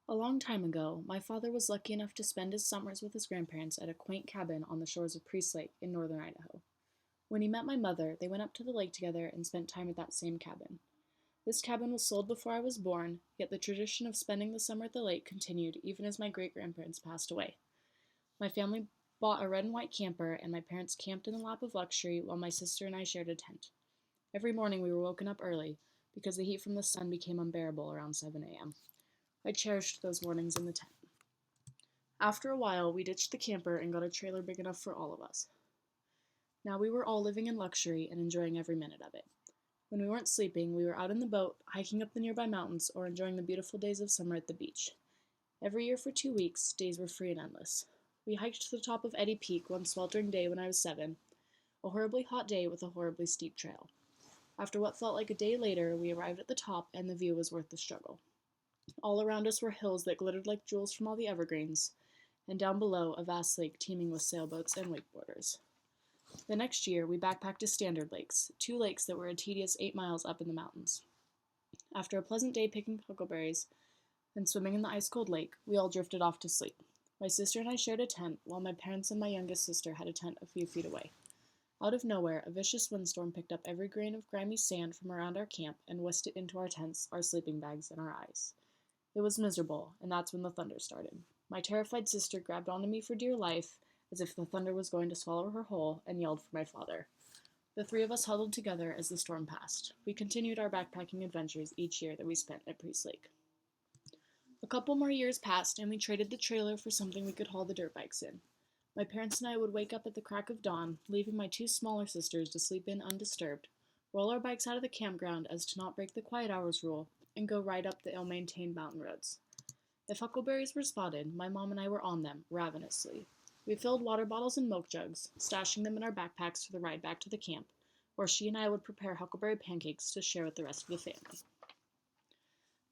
A long time ago, my father was lucky enough to spend his summers with his grandparents at a quaint cabin on the shores of Priest Lake in northern Idaho. When he met my mother, they went up to the lake together and spent time at that same cabin. This cabin was sold before I was born, yet the tradition of spending the summer at the lake continued even as my great grandparents passed away. My family bought a red and white camper, and my parents camped in the lap of luxury while my sister and I shared a tent. Every morning we were woken up early because the heat from the sun became unbearable around 7 a.m. I cherished those mornings in the tent. After a while, we ditched the camper and got a trailer big enough for all of us. Now we were all living in luxury and enjoying every minute of it. When we weren't sleeping, we were out in the boat, hiking up the nearby mountains, or enjoying the beautiful days of summer at the beach. Every year for 2 weeks, days were free and endless. We hiked to the top of Eddy Peak one sweltering day when I was 7, a horribly hot day with a horribly steep trail. After what felt like a day later, we arrived at the top, and the view was worth the struggle. All around us were hills that glittered like jewels from all the evergreens, and down below a vast lake teeming with sailboats and wakeboarders. The next year, we backpacked to Standard Lakes, two lakes that were a tedious 8 miles up in the mountains. After a pleasant day picking huckleberries and swimming in the ice-cold lake, we all drifted off to sleep. My sister and I shared a tent, while my parents and my youngest sister had a tent a few feet away. Out of nowhere, a vicious windstorm picked up every grain of grimy sand from around our camp and whisked it into our tents, our sleeping bags, and our eyes. It was miserable, and that's when the thunder started. My terrified sister grabbed onto me for dear life, as if the thunder was going to swallow her whole, and yelled for my father. The three of us huddled together as the storm passed. We continued our backpacking adventures each year that we spent at Priest Lake. A couple more years passed, and we traded the trailer for something we could haul the dirt bikes in. My parents and I would wake up at the crack of dawn, leaving my two smaller sisters to sleep in undisturbed, roll our bikes out of the campground as to not break the quiet hours rule, and go right up the ill-maintained mountain roads. If huckleberries were spotted, my mom and I were on them, ravenously. We filled water bottles and milk jugs, stashing them in our backpacks for the ride back to the camp, where she and I would prepare huckleberry pancakes to share with the rest of the family.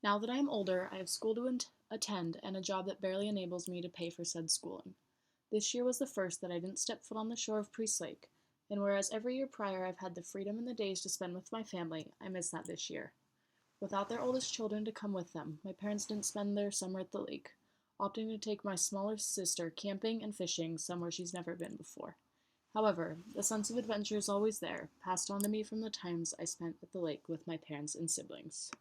Now that I am older, I have school to attend and a job that barely enables me to pay for said schooling. This year was the first that I didn't step foot on the shore of Priest Lake, and whereas every year prior I've had the freedom and the days to spend with my family, I miss that this year. Without their oldest children to come with them, my parents didn't spend their summer at the lake, opting to take my smaller sister camping and fishing somewhere she's never been before. However, the sense of adventure is always there, passed on to me from the times I spent at the lake with my parents and siblings.